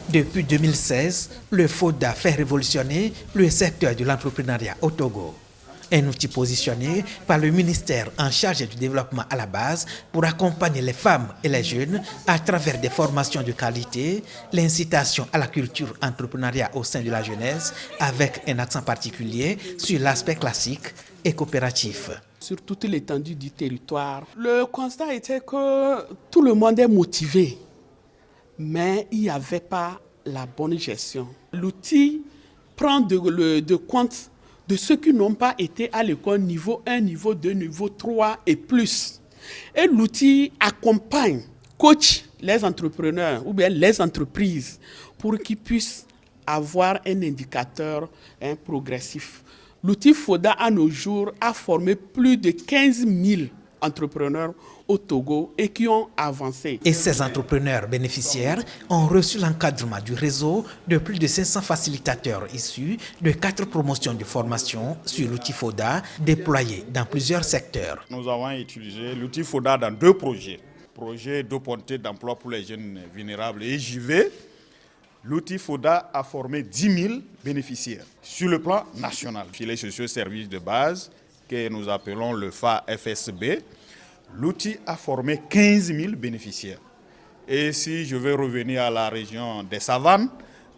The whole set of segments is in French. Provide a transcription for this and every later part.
Depuis 2016, le FODA fait révolutionner le secteur de l'entrepreneuriat au Togo. Un outil positionné par le ministère en charge du développement à la base pour accompagner les femmes et les jeunes à travers des formations de qualité, l'incitation à la culture entrepreneuriale au sein de la jeunesse avec un accent particulier sur l'aspect classique et coopératif. Sur toute l'étendue du territoire, le constat était que tout le monde est motivé, mais il n'y avait pas la bonne gestion. L'outil prend de compte de ceux qui n'ont pas été à l'école niveau 1, niveau 2, niveau 3 et plus. Et l'outil accompagne, coach les entrepreneurs ou bien les entreprises pour qu'ils puissent avoir un indicateur progressif. L'outil FODA à nos jours a formé plus de 15 000 entrepreneurs au Togo et qui ont avancé. Et ces entrepreneurs bénéficiaires ont reçu l'encadrement du réseau de plus de 500 facilitateurs issus de 4 promotions de formation sur l'outil FODA déployés dans plusieurs secteurs. Nous avons utilisé l'outil FODA dans 2 projets. Projet d'opportunité d'emploi pour les jeunes vulnérables et JV. L'outil FODA a formé 10 000 bénéficiaires sur le plan national. Filet sociaux services de base que nous appelons le FA-FSB, l'outil a formé 15 000 bénéficiaires. Et si je vais revenir à la région des Savanes,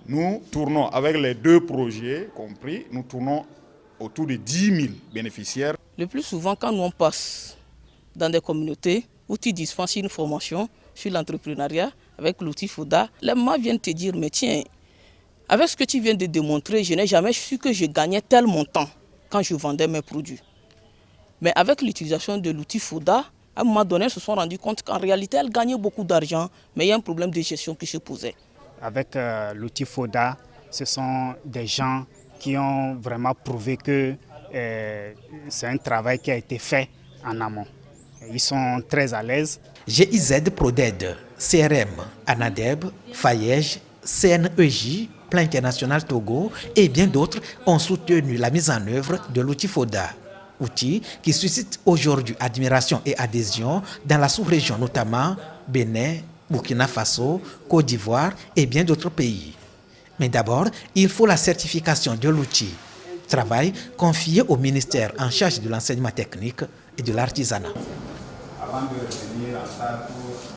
nous tournons avec les 2 projets compris, nous tournons autour de 10 000 bénéficiaires. Le plus souvent, quand nous on passe dans des communautés où tu dispenses une formation sur l'entrepreneuriat avec l'outil FODA, les gens viennent te dire, mais tiens, avec ce que tu viens de démontrer, je n'ai jamais su que je gagnais tel montant quand je vendais mes produits. Mais avec l'utilisation de l'outil FODA, à un moment donné, ils se sont rendus compte qu'en réalité, elles gagnaient beaucoup d'argent, mais il y a un problème de gestion qui se posait. Avec l'outil FODA, ce sont des gens qui ont vraiment prouvé que c'est un travail qui a été fait en amont. Ils sont très à l'aise. GIZ Proded, CRM, ANADEB, FAYEJ, CNEJ, Plan International Togo et bien d'autres ont soutenu la mise en œuvre de l'outil FODA. Outil qui suscite aujourd'hui admiration et adhésion dans la sous-région, notamment Bénin, Burkina Faso, Côte d'Ivoire et bien d'autres pays. Mais d'abord, il faut la certification de l'outil. Travail confié au ministère en charge de l'enseignement technique et de l'artisanat.